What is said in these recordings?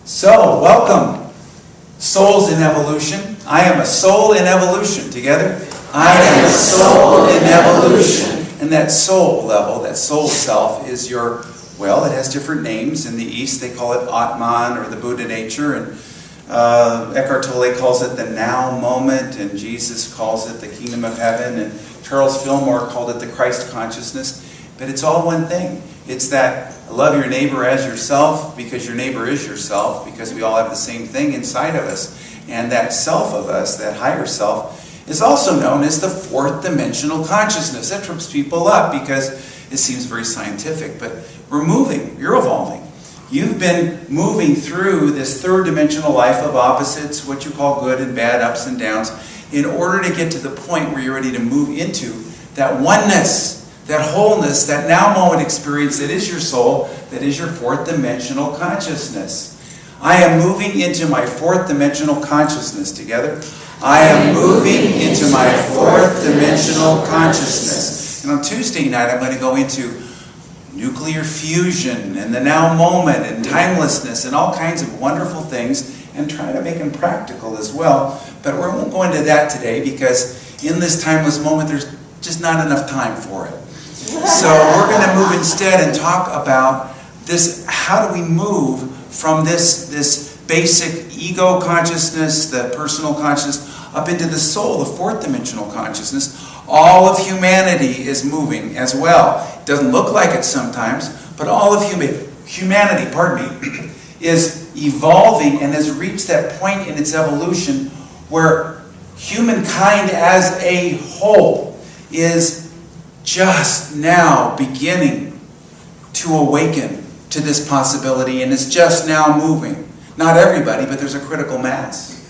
So, welcome, souls in evolution. I am a soul in evolution. Together? I am a soul in evolution. And that soul level, that soul self, is your, well, it has different names. In the East, they call it Atman, or the Buddha nature. And Eckhart Tolle calls it the now moment. And Jesus calls it the kingdom of heaven. And Charles Fillmore called it the Christ consciousness. But it's all one thing. It's that love your neighbor as yourself, because your neighbor is yourself, because we all have the same thing inside of us. And that self of us, that higher self, is also known as the fourth dimensional consciousness. That trips people up because it seems very scientific, but we're moving, you're evolving. You've been moving through this third dimensional life of opposites, what you call good and bad, ups and downs, in order to get to the point where you're ready to move into that oneness, that wholeness, that now moment experience that is your soul, that is your fourth dimensional consciousness. I am moving into my fourth dimensional consciousness. Together? I am moving into my fourth dimensional consciousness. And on Tuesday night, I'm going to go into nuclear fusion and the now moment and timelessness and all kinds of wonderful things, and try to make them practical as well. But we won't go into that today because in this timeless moment, there's just not enough time for it. So we're going to move instead and talk about this. How do we move from this basic ego consciousness, the personal consciousness, up into the soul, the fourth dimensional consciousness? All of humanity is moving as well. It doesn't look like it sometimes, but all of humanity, is evolving and has reached that point in its evolution where humankind as a whole is just now beginning to awaken to this possibility, and is just now moving. Not everybody, but there's a critical mass.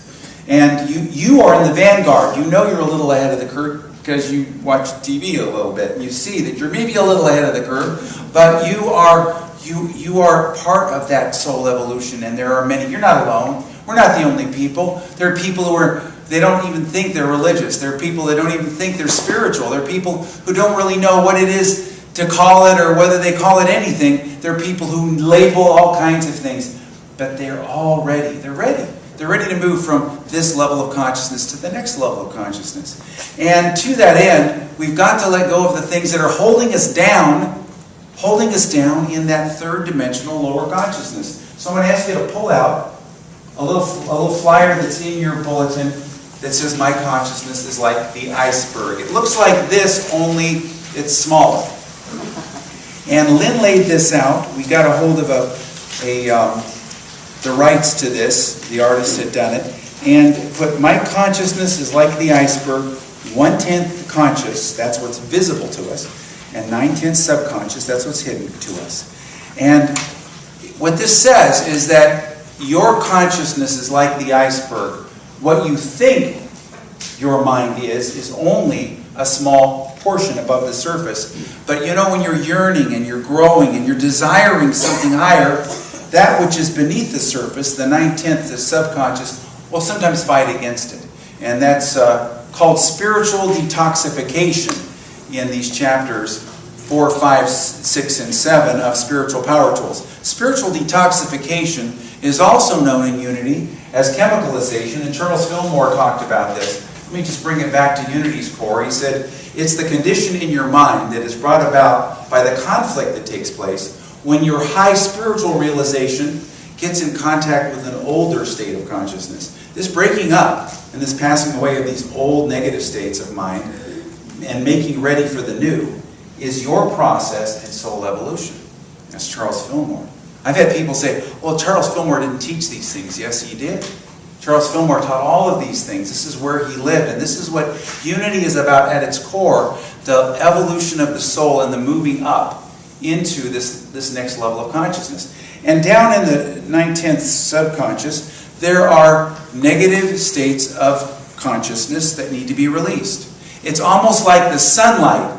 And you are in the vanguard. You know you're a little ahead of the curve because you watch TV a little bit, and you see that you're maybe a little ahead of the curve, but you are part of that soul evolution, and there are many. You're not alone. We're not the only people. There are people they don't even think they're religious. There are people that don't even think they're spiritual. There are people who don't really know what it is to call it or whether they call it anything. There are people who label all kinds of things. But they're all ready. They're ready. They're ready to move from this level of consciousness to the next level of consciousness. And to that end, we've got to let go of the things that are holding us down in that third dimensional lower consciousness. So I'm going to ask you to pull out a little flyer that's in your bulletin that says, "My consciousness is like the iceberg." It looks like this, only it's smaller. And Lynn laid this out. We got a hold of the rights to this. The artist had done it. And put, "My consciousness is like the iceberg, 1/10 conscious," that's what's visible to us, and 9/10 subconscious, that's what's hidden to us. And what this says is that your consciousness is like the iceberg. What you think your mind is only a small portion above the surface. But you know, when you're yearning and you're growing and you're desiring something higher, that which is beneath the surface, the 9/10, the subconscious, will sometimes fight against it. And that's called spiritual detoxification in these chapters 4, 5, 6, and 7 of Spiritual Power Tools. Spiritual detoxification is also known in Unity as chemicalization, and Charles Fillmore talked about this. Let me just bring it back to Unity's core. He said, it's the condition in your mind that is brought about by the conflict that takes place when your high spiritual realization gets in contact with an older state of consciousness. This breaking up and this passing away of these old negative states of mind and making ready for the new is your process in soul evolution. That's Charles Fillmore. I've had people say, well, Charles Fillmore didn't teach these things. Yes, he did. Charles Fillmore taught all of these things. This is where he lived, and this is what Unity is about at its core, the evolution of the soul and the moving up into this next level of consciousness. And down in the 9/10 subconscious, there are negative states of consciousness that need to be released. It's almost like the sunlight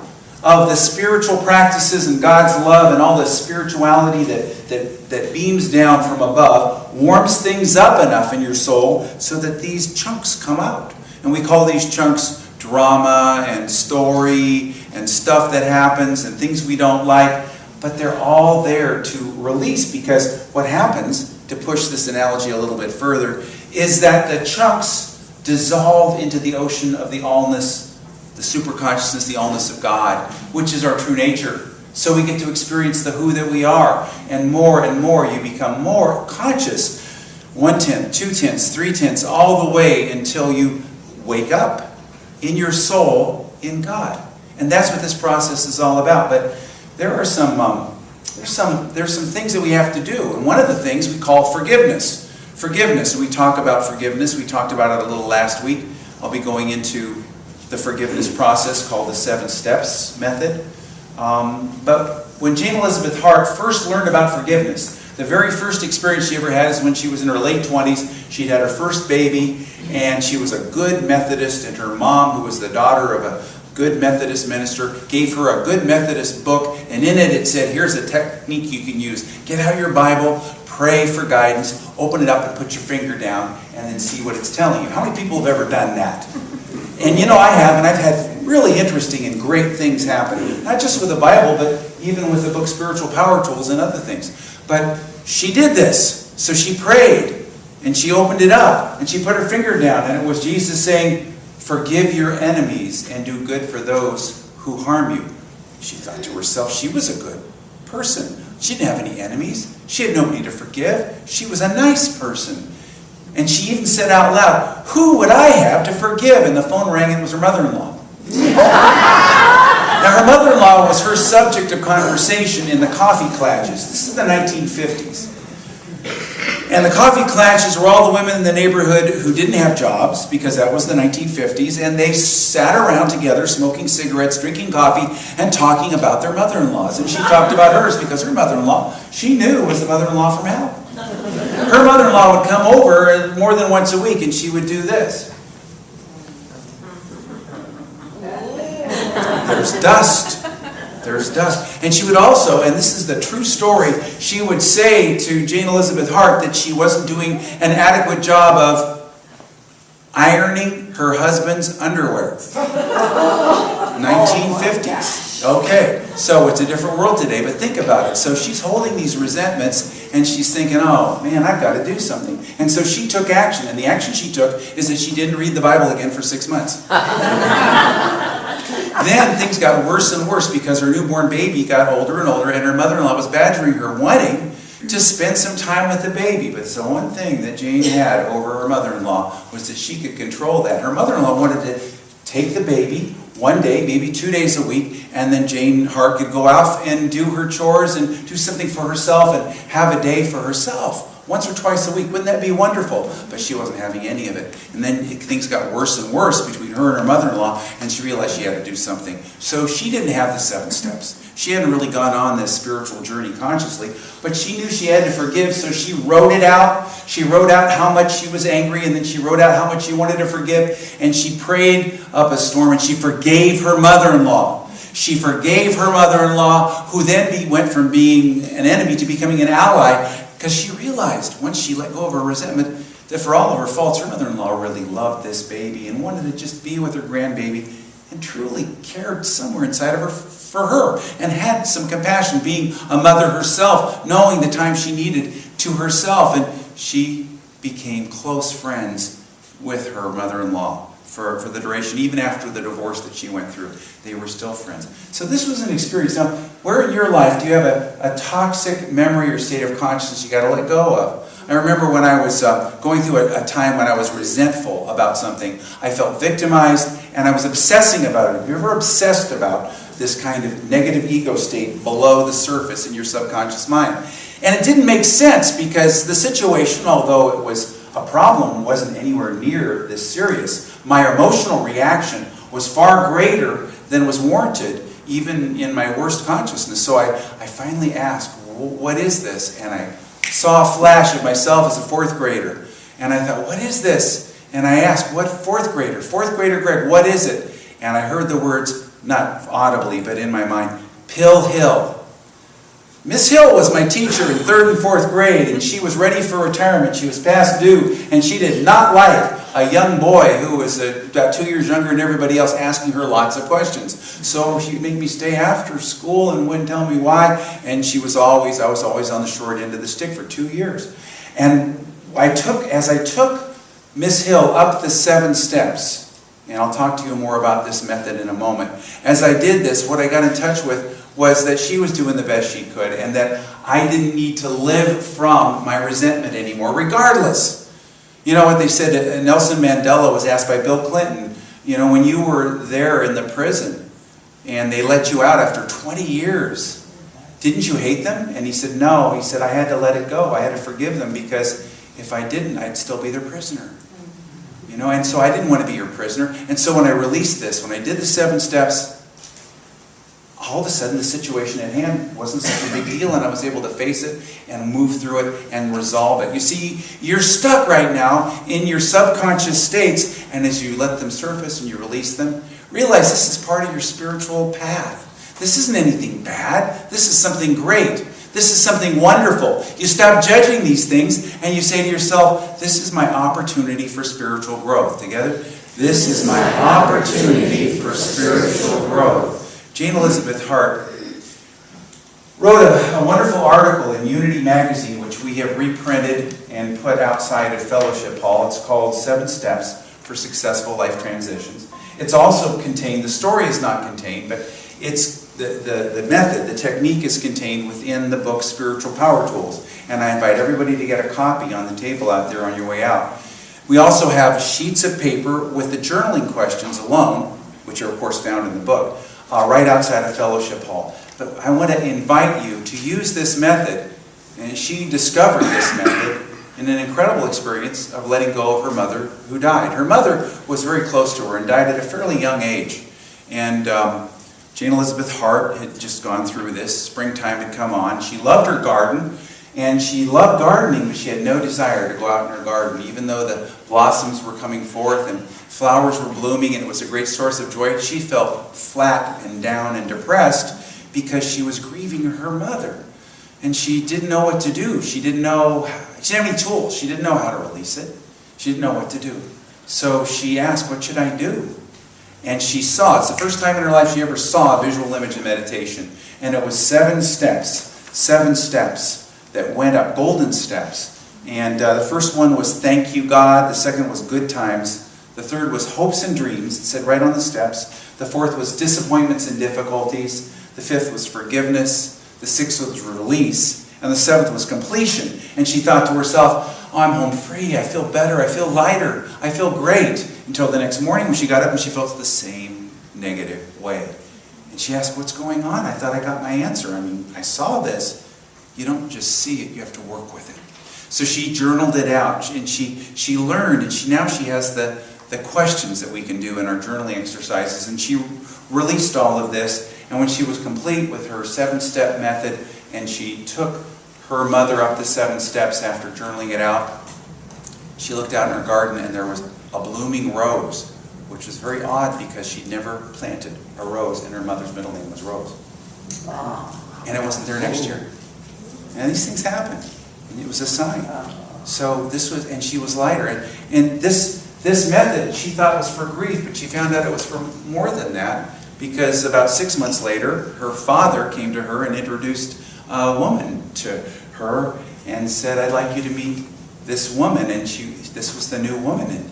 of the spiritual practices and God's love and all the spirituality that beams down from above warms things up enough in your soul so that these chunks come out. And we call these chunks drama and story and stuff that happens and things we don't like. But they're all there to release, because what happens to push this analogy a little bit further, is that the chunks dissolve into the ocean of the allness, the superconsciousness, the allness of God, which is our true nature. So we get to experience the who that we are, and more you become more conscious. 1/10, 2/10, 3/10, all the way until you wake up in your soul in God. And that's what this process is all about. But there are there's some things that we have to do. And one of the things we call forgiveness. Forgiveness. We talk about forgiveness. We talked about it a little last week. I'll be going into the forgiveness process called the 7 steps method. But when Jane Elizabeth Hart first learned about forgiveness, the very first experience she ever had is when she was in her late 20s. She'd had her first baby, and she was a good Methodist, and her mom, who was the daughter of a good Methodist minister, gave her a good Methodist book, and in it said, here's a technique you can use. Get out your Bible, pray for guidance, open it up and put your finger down, and then see what it's telling you. How many people have ever done that? And you know, I have, and I've had really interesting and great things happen. Not just with the Bible, but even with the book Spiritual Power Tools and other things. But she did this. So she prayed, and she opened it up, and she put her finger down, and it was Jesus saying, forgive your enemies and do good for those who harm you. She thought to herself, she was a good person. She didn't have any enemies. She had nobody to forgive. She was a nice person. And she even said out loud, who would I have to forgive? And the phone rang, and it was her mother-in-law. Now, her mother-in-law was her subject of conversation in the coffee clashes. This is the 1950s. And the coffee clashes were all the women in the neighborhood who didn't have jobs, because that was the 1950s, and they sat around together smoking cigarettes, drinking coffee, and talking about their mother-in-laws. And she talked about hers because her mother-in-law, she knew, was the mother-in-law from hell. Her mother-in-law would come over more than once a week, and she would do this. There's dust. There's dust. And she would also, and this is the true story, she would say to Jane Elizabeth Hart that she wasn't doing an adequate job of ironing her husband's underwear. 1950s. Okay, so it's a different world today, but think about it. So she's holding these resentments, and she's thinking, oh, man, I've got to do something. And so she took action, and the action she took is that she didn't read the Bible again for 6 months. Then things got worse and worse because her newborn baby got older and older, and her mother-in-law was badgering her, wanting to spend some time with the baby. But the one thing that Jane had over her mother-in-law was that she could control that. Her mother-in-law wanted to take the baby one day, maybe 2 days a week, and then Jane Hart could go out and do her chores and do something for herself and have a day for herself. Once or twice a week. Wouldn't that be wonderful? But she wasn't having any of it. And then things got worse and worse between her and her mother-in-law, and she realized she had to do something. So she didn't have the 7 steps. She hadn't really gone on this spiritual journey consciously, but she knew she had to forgive, so she wrote it out. She wrote out how much she was angry, and then she wrote out how much she wanted to forgive, and she prayed up a storm, and she forgave her mother-in-law. She forgave her mother-in-law, who then went from being an enemy to becoming an ally, because she realized, once she let go of her resentment, that for all of her faults, her mother-in-law really loved this baby and wanted to just be with her grandbaby and truly cared somewhere inside of her for her and had some compassion, being a mother herself, knowing the time she needed to herself. And she became close friends with her mother-in-law for the duration, even after the divorce that she went through. They were still friends. So this was an experience. Now, where in your life do you have a toxic memory or state of consciousness you got to let go of? I remember when I was going through a time when I was resentful about something. I felt victimized, and I was obsessing about it. Have you ever obsessed about this kind of negative ego state below the surface in your subconscious mind? And it didn't make sense, because the situation, although it was a problem, wasn't anywhere near this serious. My emotional reaction was far greater than was warranted, even in my worst consciousness. So I finally asked, what is this? And I saw a flash of myself as a 4th grader. And I thought, what is this? And I asked, what 4th grader? 4th grader Greg, what is it? And I heard the words, not audibly, but in my mind, Pill Hill. Miss Hill was my teacher in 3rd and 4th grade, and she was ready for retirement. She was past due, and she did not like a young boy who was about 2 years younger than everybody else asking her lots of questions. So she'd make me stay after school and wouldn't tell me why, and I was always on the short end of the stick for 2 years. And as I took Miss Hill up the 7 steps, and I'll talk to you more about this method in a moment. As I did this, what I got in touch with was that she was doing the best she could, and that I didn't need to live from my resentment anymore, regardless. You know what they said, Nelson Mandela was asked by Bill Clinton, you know, when you were there in the prison, and they let you out after 20 years, didn't you hate them? And he said, no. He said, I had to let it go. I had to forgive them, because if I didn't, I'd still be their prisoner. You know, and so I didn't want to be your prisoner. And so when I released this, when I did the 7 steps, all of a sudden the situation at hand wasn't such a big deal, and I was able to face it and move through it and resolve it. You see, you're stuck right now in your subconscious states, and as you let them surface and you release them, realize this is part of your spiritual path. This isn't anything bad. This is something great. This is something wonderful. You stop judging these things and you say to yourself, this is my opportunity for spiritual growth. Together? This is my opportunity for spiritual growth. Jane Elizabeth Hart wrote a wonderful article in Unity magazine, which we have reprinted and put outside of Fellowship Hall. It's called 7 Steps for Successful Life Transitions. It's also contained, the story is not contained, but it's the method, the technique is contained within the book Spiritual Power Tools. And I invite everybody to get a copy on the table out there on your way out. We also have sheets of paper with the journaling questions alone, which are of course found in the book, right outside of Fellowship Hall. But I want to invite you to use this method. And she discovered this method in an incredible experience of letting go of her mother who died. Her mother was very close to her and died at a fairly young age. And Jane Elizabeth Hart had just gone through this. Springtime had come on. She loved her garden, and she loved gardening, but she had no desire to go out in her garden, even though the blossoms were coming forth and flowers were blooming, and it was a great source of joy. She felt flat and down and depressed because she was grieving her mother, and she didn't know what to do. She didn't have any tools. She didn't know how to release it. She didn't know what to do. So she asked, what should I do? And she saw, it's the first time in her life she ever saw a visual image in meditation. And it was 7 steps that went up, golden steps. And the first one was thank you, God. The second was good times. The third was hopes and dreams. It said right on the steps. The fourth was disappointments and difficulties. The fifth was forgiveness. The sixth was release. And the seventh was completion. And she thought to herself, oh, I'm home free. I feel better. I feel lighter. I feel great. Until the next morning when she got up and she felt the same negative way. And she asked, what's going on? I thought I got my answer. I mean, I saw this. You don't just see it. You have to work with it. So she journaled it out. And she learned. And now she has the questions that we can do in our journaling exercises. And she released all of this. And when she was complete with her 7-step method, and she took her mother up the 7 steps after journaling it out, she looked out in her garden and there was a blooming rose, which was very odd because she'd never planted a rose, and her mother's middle name was Rose. And it wasn't there next year. And these things happen. And it was a sign. So this was, and she was lighter. And this method she thought was for grief, but she found out it was for more than that, because about 6 months later, her father came to her and introduced a woman to her and said, I'd like you to meet this woman. And this was the new woman in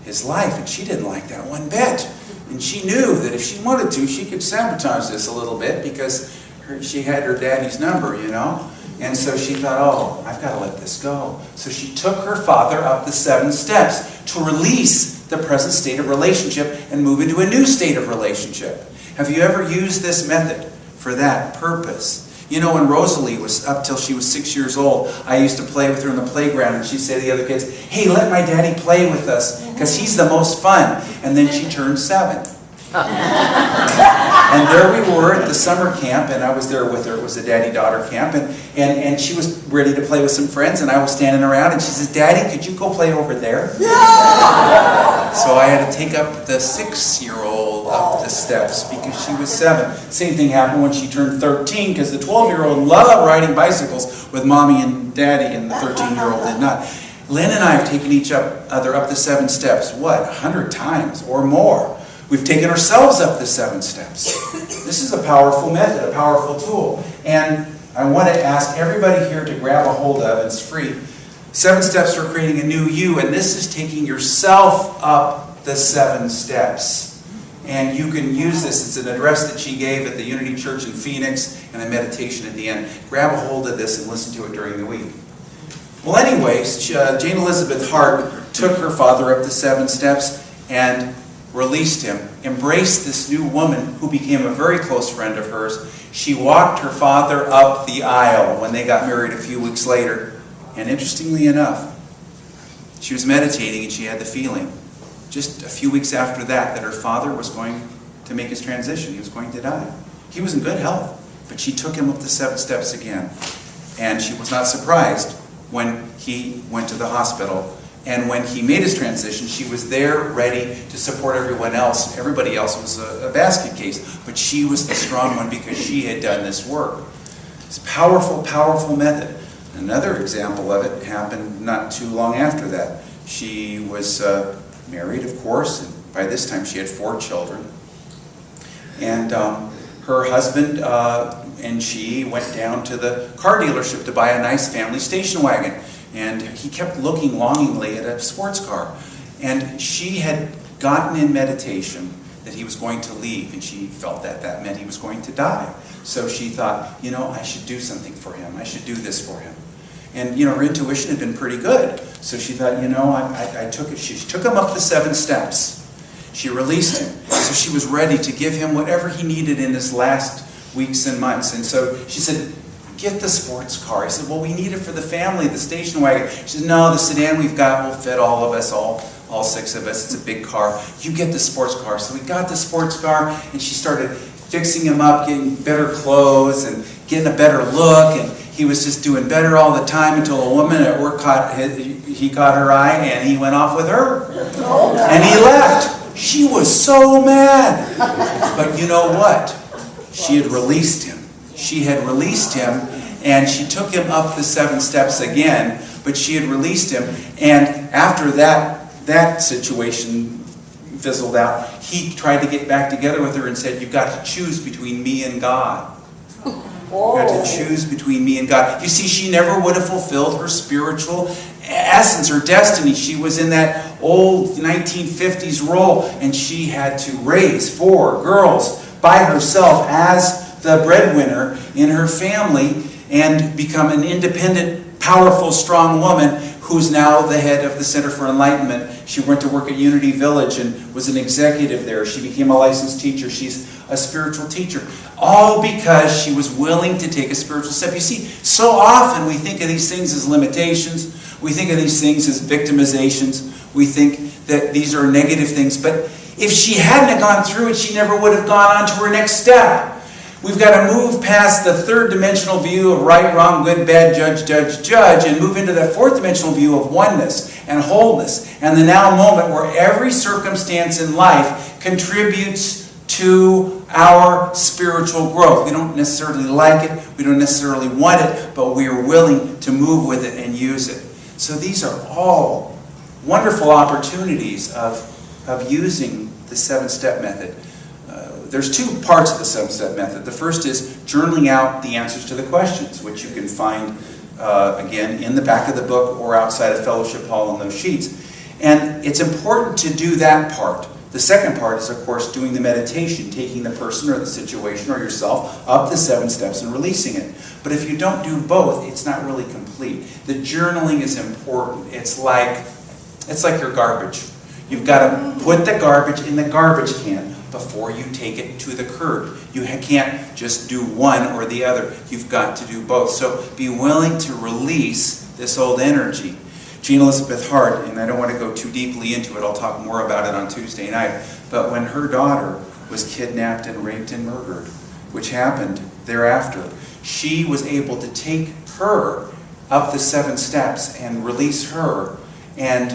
his life, and she didn't like that one bit. And she knew that if she wanted to, she could sabotage this a little bit because she had her daddy's number, you know. And so she thought, oh, I've got to let this go. So she took her father up the 7 steps to release the present state of relationship and move into a new state of relationship. Have you ever used this method for that purpose? You know, when Rosalie was up till she was 6 years old, I used to play with her in the playground, and she'd say to the other kids, hey, let my daddy play with us, because he's the most fun. And then she turned 7. And there we were at the summer camp, and I was there with her. It was a daddy-daughter camp, and she was ready to play with some friends, and I was standing around, and she says, Daddy, could you go play over there? Yeah! So I had to take up the 6-year-old up the steps because she was 7. Same thing happened when she turned 13, because the 12-year-old loved riding bicycles with Mommy and Daddy, and the 13-year-old did not. Lynn and I have taken each other up the 7 steps, what, 100 times or more. We've taken ourselves up the 7 steps. This is a powerful method, a powerful tool. And I want to ask everybody here to grab a hold of, it's free, 7 steps for creating a new you, and this is taking yourself up the 7 steps. And you can use this. It's an address that she gave at the Unity Church in Phoenix, and a meditation at the end. Grab a hold of this and listen to it during the week. Well, anyways, Jane Elizabeth Hart took her father up the 7 steps and released him, embraced this new woman who became a very close friend of hers. She walked her father up the aisle when they got married a few weeks later. And interestingly enough, she was meditating and she had the feeling, just a few weeks after that her father was going to make his transition. He was going to die. He was in good health, but she took him up the 7 steps again. And she was not surprised when he went to the hospital. And when he made his transition, she was there ready to support everyone else. Everybody else was a basket case, but she was the strong one because she had done this work. It's a powerful, powerful method. Another example of it happened not too long after that. She was married, of course, and by this time she had 4 children. And her husband and she went down to the car dealership to buy a nice family station wagon. And he kept looking longingly at a sports car. And she had gotten in meditation that he was going to leave, and she felt that that meant he was going to die. So she thought, I should do something for him. I should do this for him. And, her intuition had been pretty good. So she thought, I took it. She took him up the 7 steps. She released him. So she was ready to give him whatever he needed in his last weeks and months. And so she said, get the sports car. He said, well, we need it for the family, the station wagon. She said, no, the sedan we've got will fit all of us, all 6 of us. It's a big car. You get the sports car. So we got the sports car, and she started fixing him up, getting better clothes, and getting a better look, and he was just doing better all the time until a woman at work caught her eye, and he went off with her. And he left. She was so mad. But you know what? She had released him. She had released him, and she took him up the 7 steps again, but she had released him. And after that situation fizzled out, he tried to get back together with her and said, you've got to choose between me and God. You've got to choose between me and God. You see, she never would have fulfilled her spiritual essence, her destiny. She was in that old 1950s role, and she had to raise 4 girls by herself as the breadwinner in her family and become an independent, powerful, strong woman who's now the head of the Center for Enlightenment. She went to work at Unity Village and was an executive there. She became a licensed teacher. She's a spiritual teacher. All because she was willing to take a spiritual step. You see, so often we think of these things as limitations. We think of these things as victimizations. We think that these are negative things. But if she hadn't gone through it, she never would have gone on to her next step. We've got to move past the 3rd dimensional view of right, wrong, good, bad, judge, and move into that 4th dimensional view of oneness and wholeness and the now moment where every circumstance in life contributes to our spiritual growth. We don't necessarily like it, we don't necessarily want it, but we are willing to move with it and use it. So these are all wonderful opportunities of using the 7-step method. There's 2 parts of the 7-step method. The first is journaling out the answers to the questions, which you can find, again, in the back of the book or outside of Fellowship Hall on those sheets. And it's important to do that part. The second part is, of course, doing the meditation, taking the person or the situation or yourself up the 7 steps and releasing it. But if you don't do both, it's not really complete. The journaling is important. It's like your garbage. You've got to put the garbage in the garbage can before you take it to the curb. You can't just do one or the other. You've got to do both. So be willing to release this old energy. Jane Elizabeth Hart, and I don't want to go too deeply into it, I'll talk more about it on Tuesday night, but when her daughter was kidnapped and raped and murdered, which happened thereafter, she was able to take her up the 7 steps and release her. And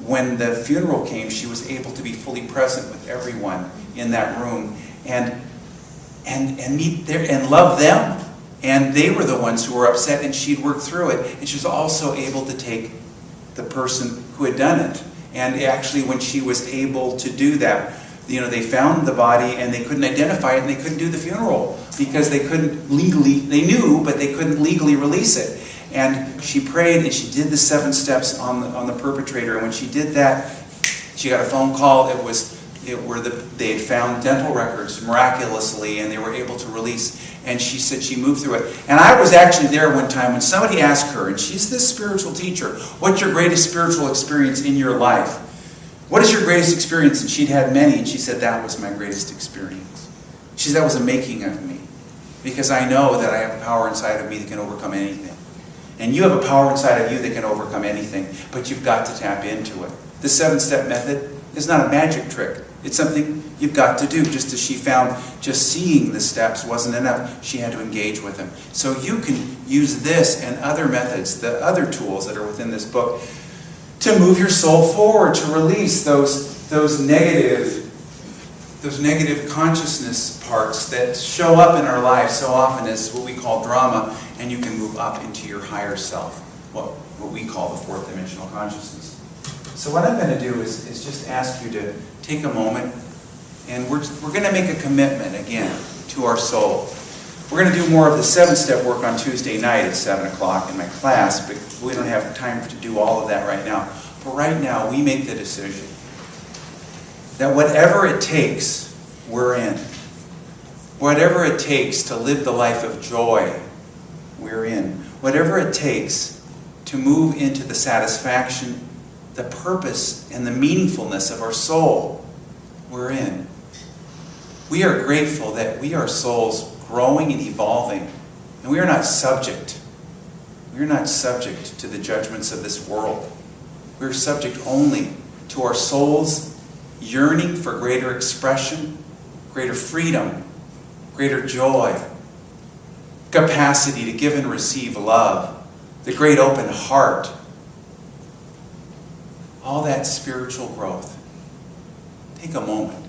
when the funeral came, she was able to be fully present with everyone in that room and meet there and love them. And they were the ones who were upset, and she'd worked through it. And she was also able to take the person who had done it. And actually, when she was able to do that, they found the body and they couldn't identify it and they couldn't do the funeral because they couldn't legally, they knew, but they couldn't legally release it. And she prayed and she did the 7 steps on the perpetrator. And when she did that, she got a phone call. They had found dental records miraculously, and they were able to release. And she said she moved through it. And I was actually there one time when somebody asked her, and she's this spiritual teacher, what's your greatest spiritual experience in your life? What is your greatest experience? And she'd had many, and she said, that was my greatest experience. She said, that was a making of me. Because I know that I have a power inside of me that can overcome anything. And you have a power inside of you that can overcome anything, but you've got to tap into it. The 7-step method is not a magic trick. It's something you've got to do. Just as she found just seeing the steps wasn't enough, she had to engage with them. So you can use this and other methods, the other tools that are within this book, to move your soul forward, to release those negative consciousness parts that show up in our lives so often as what we call drama, and you can move up into your higher self, what we call the 4th dimensional consciousness. So what I'm going to do is just ask you to take a moment, and we're going to make a commitment again to our soul. We're going to do more of the 7-step work on Tuesday night at 7 o'clock in my class, but we don't have time to do all of that right now. But right now, we make the decision that whatever it takes, we're in. Whatever it takes to live the life of joy, we're in. Whatever it takes to move into the satisfaction, the purpose, and the meaningfulness of our soul, we're in. We are grateful that we are souls growing and evolving, and we are not subject. We are not subject to the judgments of this world. We are subject only to our soul's yearning for greater expression, greater freedom, greater joy, capacity to give and receive love, the great open heart, all that spiritual growth. Take a moment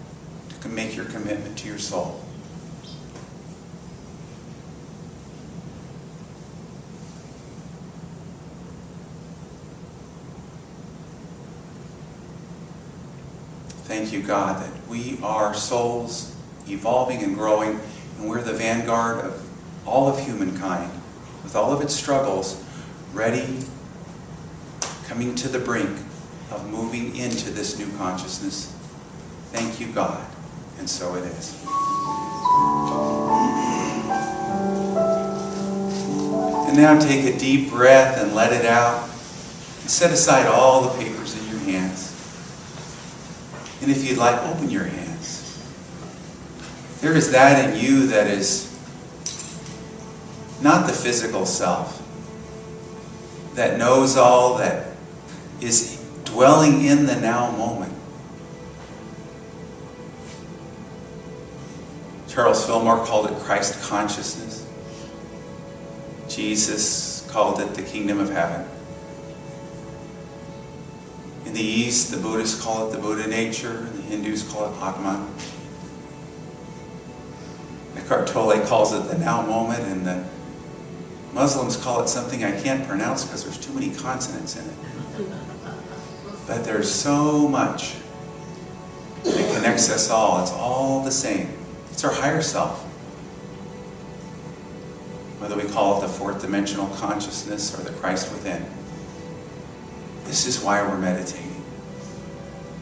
to make your commitment to your soul. Thank you, God, that we are souls evolving and growing, and we're the vanguard of all of humankind, with all of its struggles, ready, coming to the brink of moving into this new consciousness. Thank you, God, and so it is. And now take a deep breath and let it out. And set aside all the papers in your hands. And if you'd like, open your hands. There is that in you that is not the physical self, that knows all, that is dwelling in the now moment. Charles Fillmore called it Christ consciousness. Jesus called it the kingdom of heaven. In the East, the Buddhists call it the Buddha nature, and the Hindus call it Atman. Eckhart Tolle calls it the now moment, and the Muslims call it something I can't pronounce because there's too many consonants in it. But there's so much that connects us all. It's all the same. It's our higher self. Whether we call it the 4th dimensional consciousness or the Christ within. This is why we're meditating.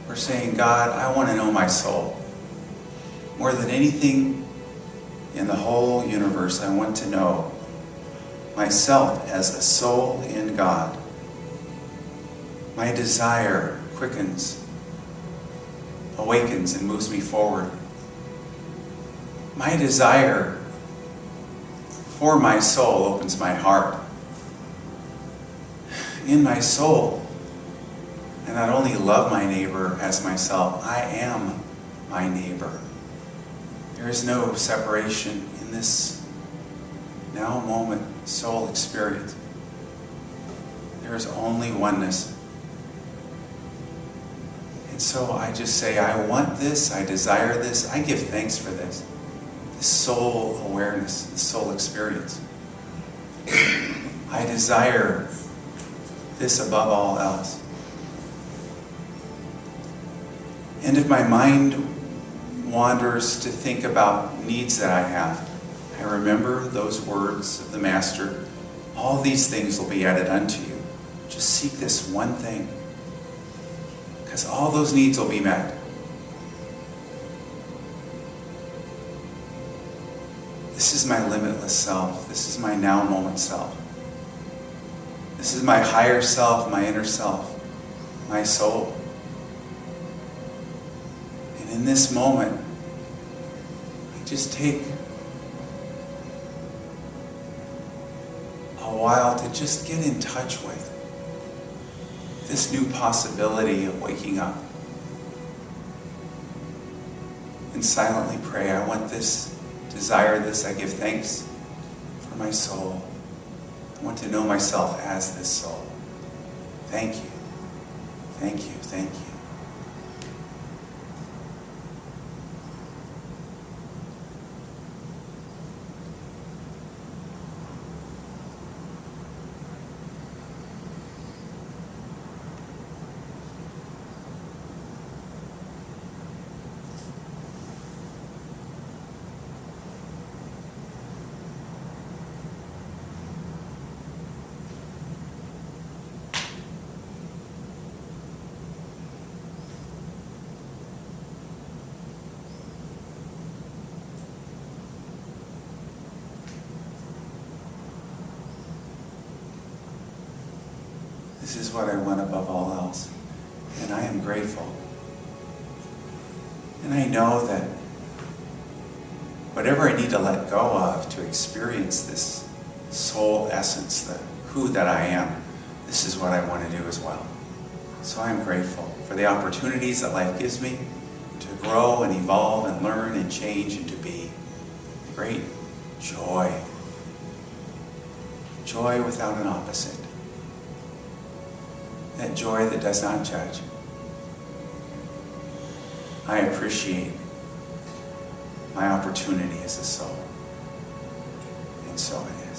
We're saying, God, I want to know my soul. More than anything in the whole universe, I want to know myself as a soul in God. My desire quickens, awakens, and moves me forward. My desire for my soul opens my heart. In my soul, I not only love my neighbor as myself, I am my neighbor. There is no separation in this now moment soul experience. There is only oneness. And so I just say, I want this, I desire this, I give thanks for this. This soul awareness, this soul experience. I desire this above all else. And if my mind wanders to think about needs that I have, I remember those words of the Master, All these things will be added unto you. Just seek this one thing, because all those needs will be met. This is my limitless self. This is my now moment self. This is my higher self, my inner self, my soul. And in this moment, I just take a while to just get in touch with this new possibility of waking up. And silently pray, I want this, desire this, I give thanks for my soul. I want to know myself as this soul. Thank you. Thank you. Thank you. This is what I want above all else. And I am grateful. And I know that whatever I need to let go of to experience this soul essence, the who that I am, this is what I want to do as well. So I am grateful for the opportunities that life gives me to grow and evolve and learn and change and to be great joy. Joy without an opposite. That joy that does not judge. I appreciate my opportunity as a soul. And so it is.